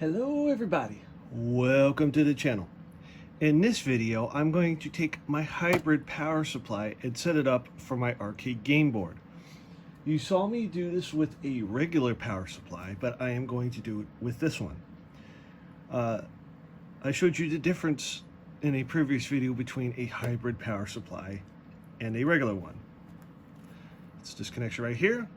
Hello everybody, welcome to the channel. In this video I'm going to take my hybrid power supply and set it up for my arcade game board. You saw me do this with a regular power supply, but I am going to do it with this one. I showed you the difference in a previous video between a hybrid power supply and a regular one. It's this connection right here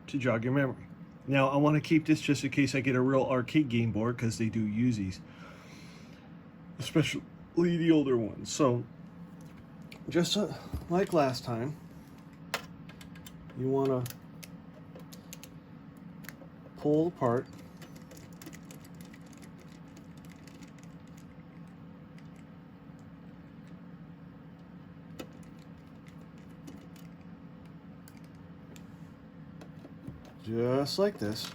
to jog your memory. Now, I want to keep this just in case I get a real arcade game board, because they do use these, especially the older ones. So, just like last time, you want to pull apart. Just like this.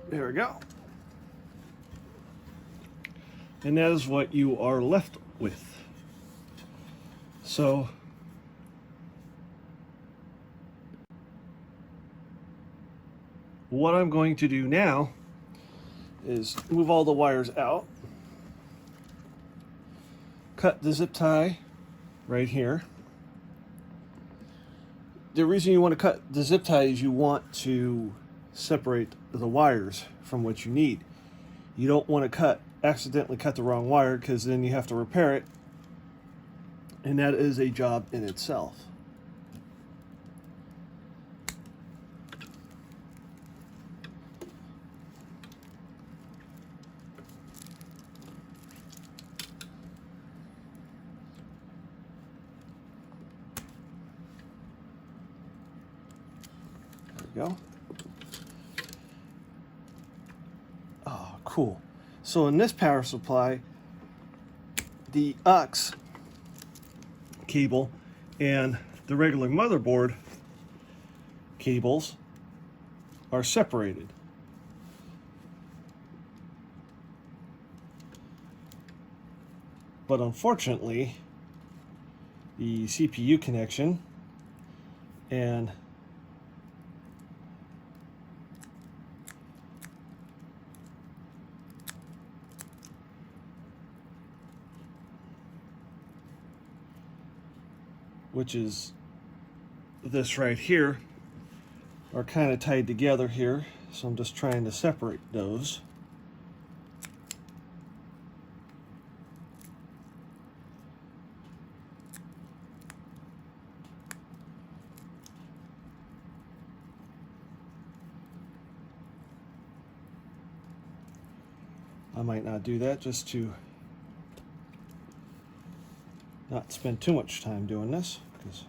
There we go. And that is what you are left with. So, what I'm going to do now is move all the wires out, cut the zip tie right here. The reason you want to cut the zip tie is you want to separate the wires from what you need. You don't want to accidentally cut the wrong wire, because then you have to repair it, and that is a job in itself. There we go. Oh, cool. So in this power supply, the aux cable and the regular motherboard cables are separated. But unfortunately, the CPU connection and which is this right here, are kind of tied together here. So I'm just trying to separate those. I might not do that, just to not spend too much time doing this, because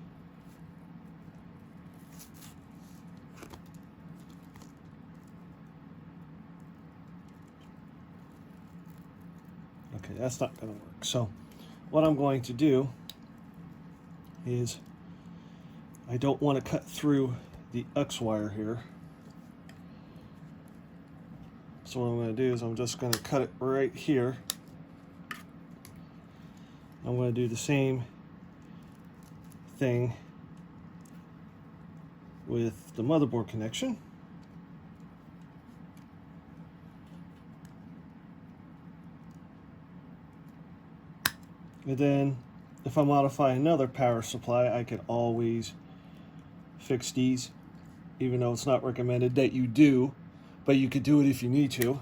okay, that's not going to work. So what I'm going to do is, I don't want to cut through the aux wire here. So what I'm going to do is I'm just going to cut it right here. I'm going to do the same thing with the motherboard connection. And then if I modify another power supply, I could always fix these, even though it's not recommended that you do, but you could do it if you need to.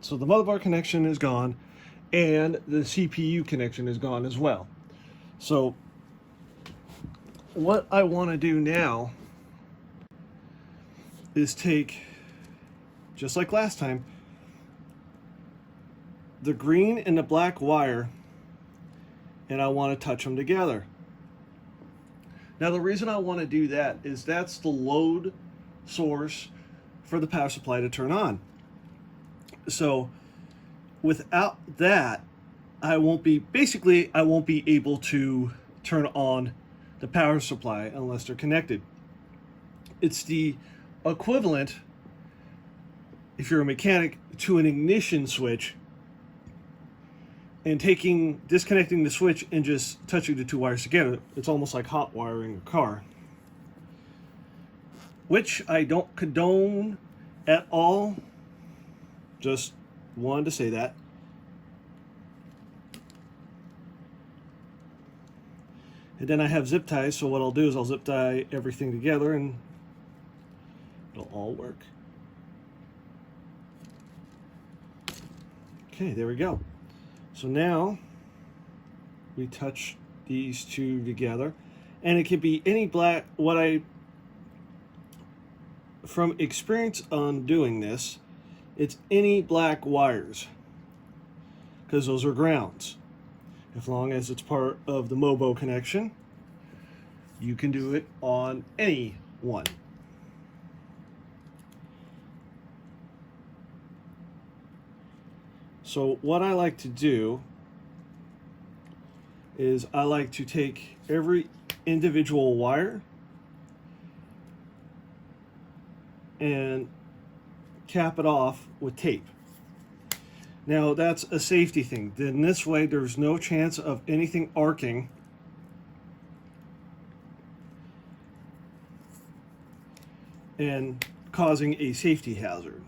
So the motherboard connection is gone, and the CPU connection is gone as well. So what I want to do now is take, just like last time, the green and the black wire, and I want to touch them together. Now the reason I want to do that is that's the load source for the power supply to turn on. So without that, I won't be able to turn on the power supply unless they're connected. It's the equivalent, if you're a mechanic, to an ignition switch and disconnecting the switch and just touching the two wires together. It's almost like hot wiring a car, which I don't condone at all. Just wanted to say that. And then I have zip ties, so what I'll do is I'll zip tie everything together and it'll all work. Okay, there we go. So now we touch these two together, and it could be any black. From experience on doing this, it's any black wires, because those are grounds. As long as it's part of the MOBO connection, you can do it on any one. So what I like to do is I like to take every individual wire and cap it off with tape. Now that's a safety thing. Then this way there's no chance of anything arcing and causing a safety hazard.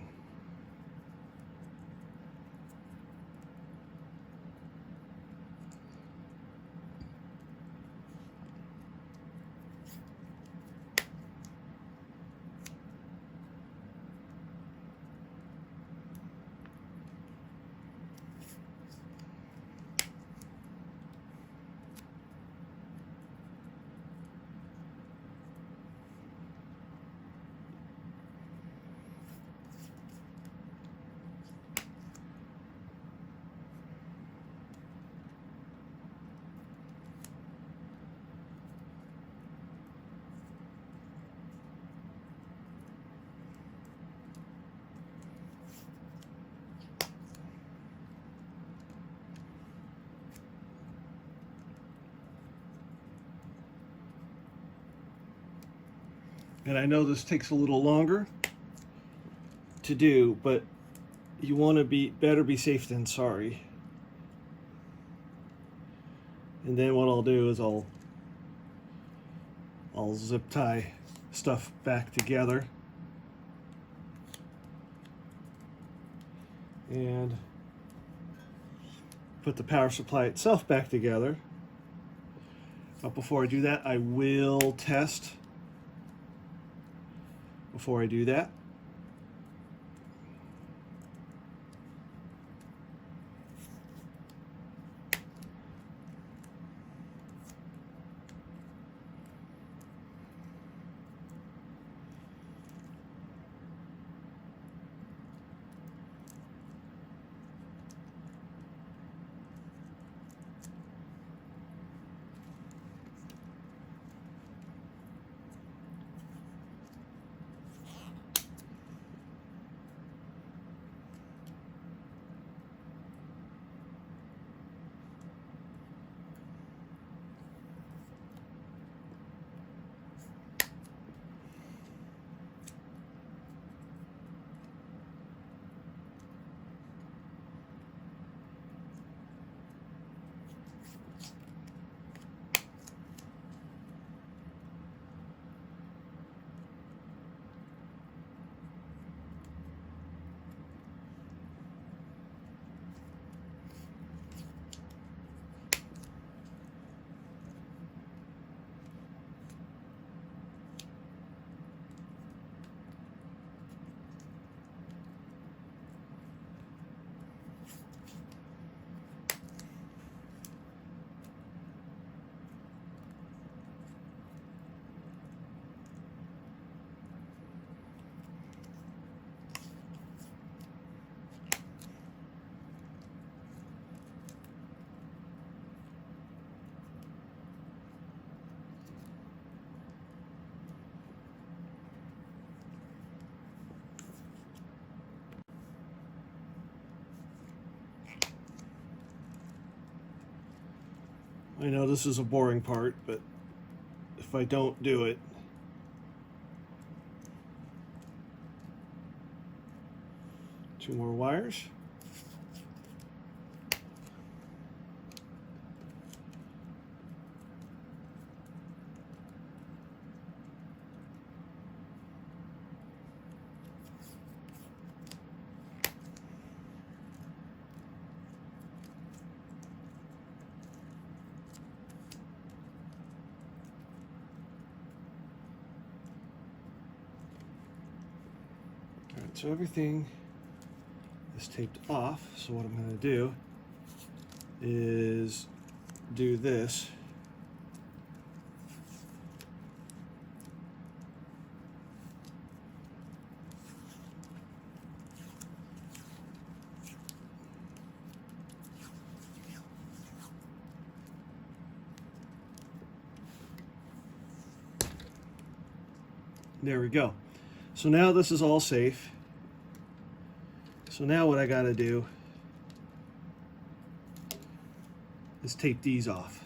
And I know this takes a little longer to do, but you want to better be safe than sorry. And then what I'll do is I'll zip tie stuff back together and put the power supply itself back together. But before I do that, I will test. Before I do that, I know this is a boring part, but if I don't do it, two more wires. All right, so everything is taped off. So what I'm going to do is do this. There we go. So now this is all safe. So now what I got to do is tape these off.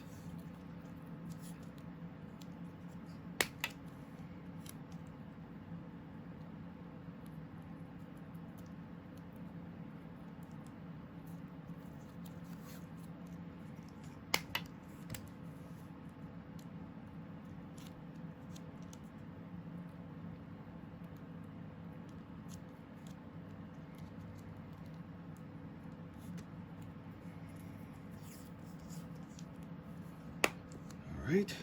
All right.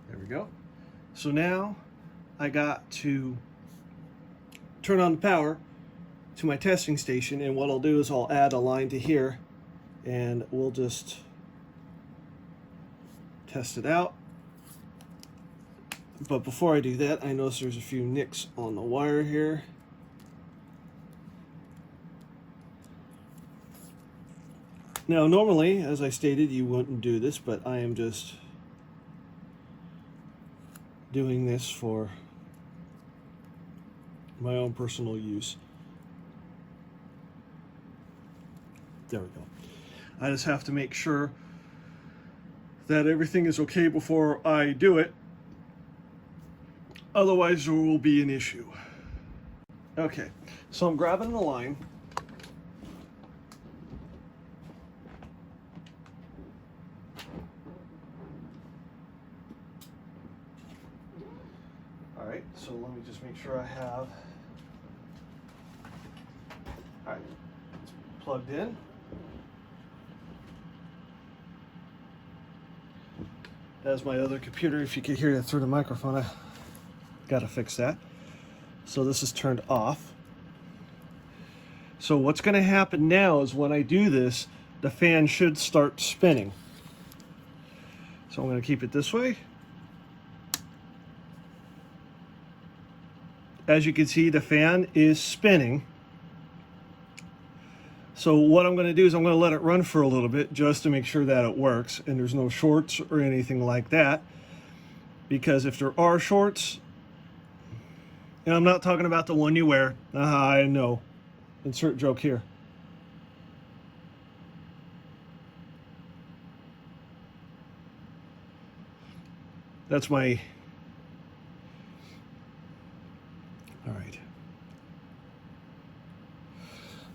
There we go. So now I got to turn on the power to my testing station, and what I'll do is I'll add a line to here and we'll just test it out. But before I do that, I notice there's a few nicks on the wire here. Now normally, as I stated, you wouldn't do this, but I am just doing this for my own personal use. There we go. I just have to make sure that everything is okay before I do it. Otherwise, there will be an issue. Okay, so I'm grabbing the line. All right, so let me just make sure I have. All right, it's plugged in. As my other computer, if you can hear it through the microphone, I gotta fix that. So this is turned off. So what's gonna happen now is when I do this, the fan should start spinning. So I'm gonna keep it this way. As you can see, the fan is spinning. So what I'm going to do is I'm going to let it run for a little bit just to make sure that it works and there's no shorts or anything like that. Because if there are shorts, and I'm not talking about the one you wear, I know, insert joke here. That's my, all right.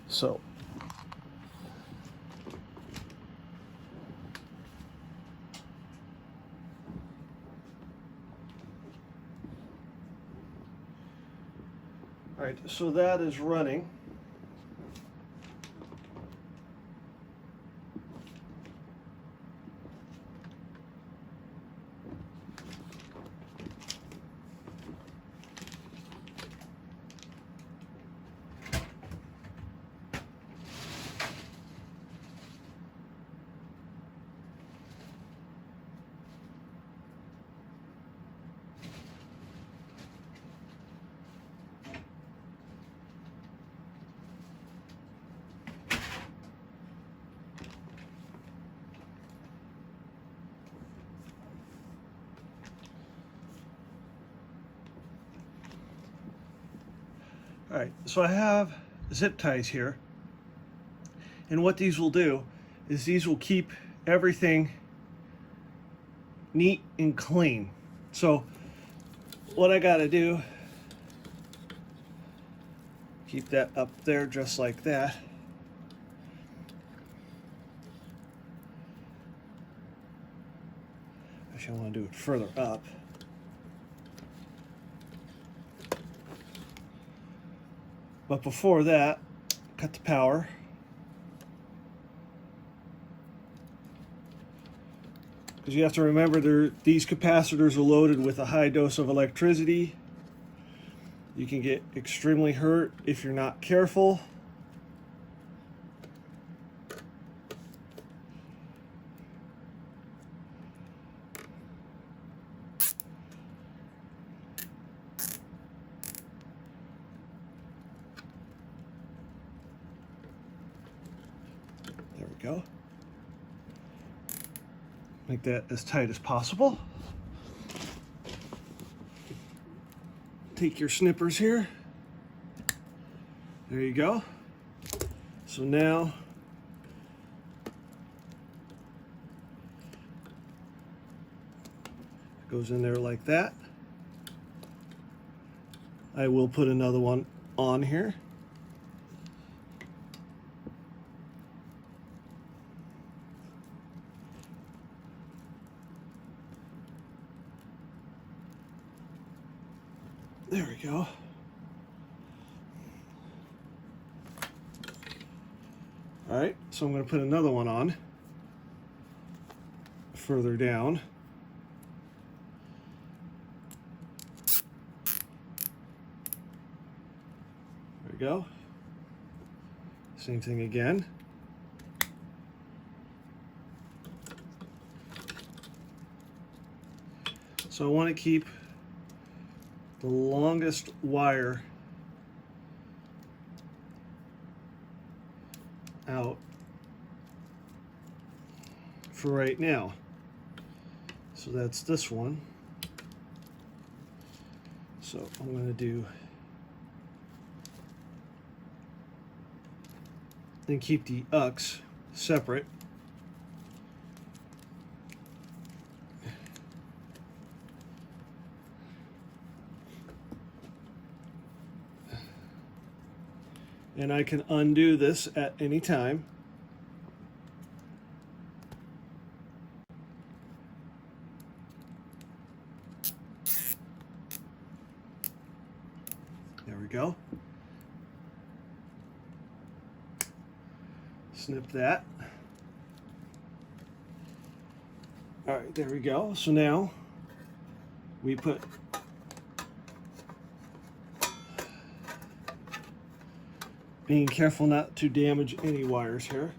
So, all right, so that is running. All right, so I have zip ties here. And what these will do is these will keep everything neat and clean. So what I gotta do, keep that up there just like that. Actually, I want to do it further up. But before that, cut the power. Because you have to remember these capacitors are loaded with a high dose of electricity. You can get extremely hurt if you're not careful. There we go. Make that as tight as possible. Take your snippers here. There you go. So now it goes in there like that. I will put another one on here. There we go. All right, so I'm going to put another one on further down. There we go. Same thing again. So I want to keep the longest wire out for right now. So that's this one. So I'm going to do and keep the UX separate. And I can undo this at any time. There we go. Snip that. All right, there we go. So now we put being careful not to damage any wires here.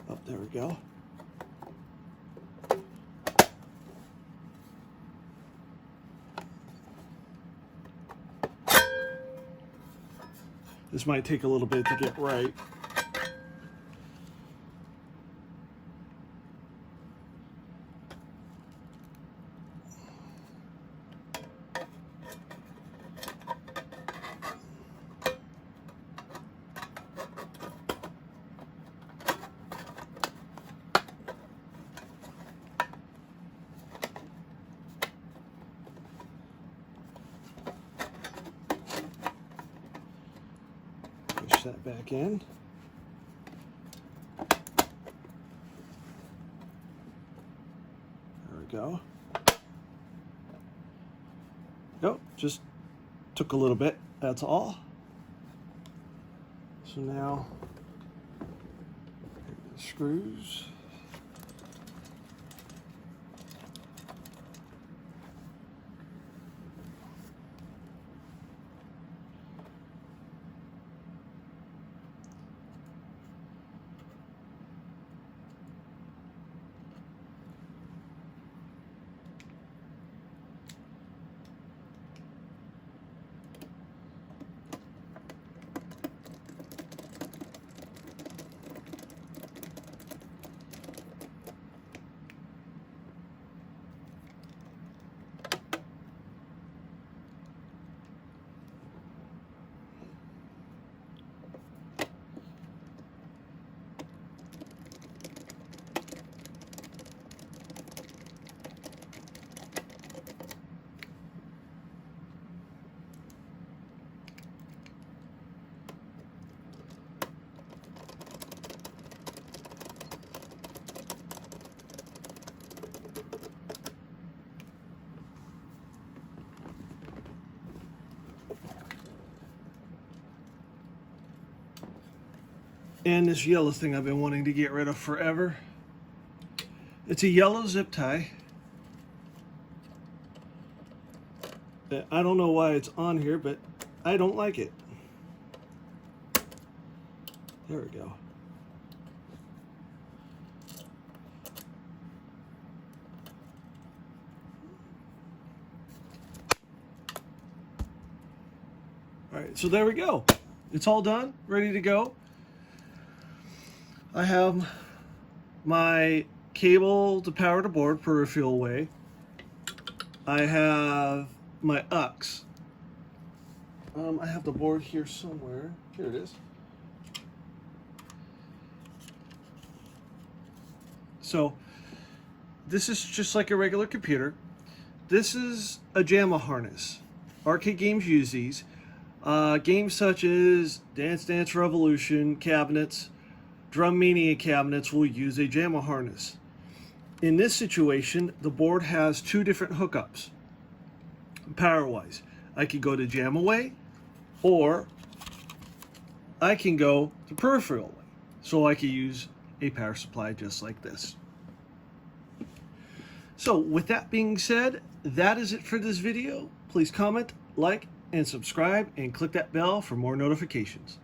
Oh, there we go. This might take a little bit to get right. Push that back in. There we go. Nope, just took a little bit, that's all. So now, the screws. And this yellow thing I've been wanting to get rid of forever. It's a yellow zip tie. I don't know why it's on here, but I don't like it. There we go. All right, so there we go. It's all done, ready to go. I have my cable to power the board peripheral away. I have my aux. I have the board here somewhere. Here it is. So this is just like a regular computer. This is a JAMA harness. Arcade games use these. Games such as Dance Dance Revolution cabinets, Drum Mania cabinets will use a JAMA harness. In this situation, the board has two different hookups, power-wise. I could go to JAMA way, or I can go to peripheral way. So I could use a power supply just like this. So with that being said, that is it for this video. Please comment, like, and subscribe, and click that bell for more notifications.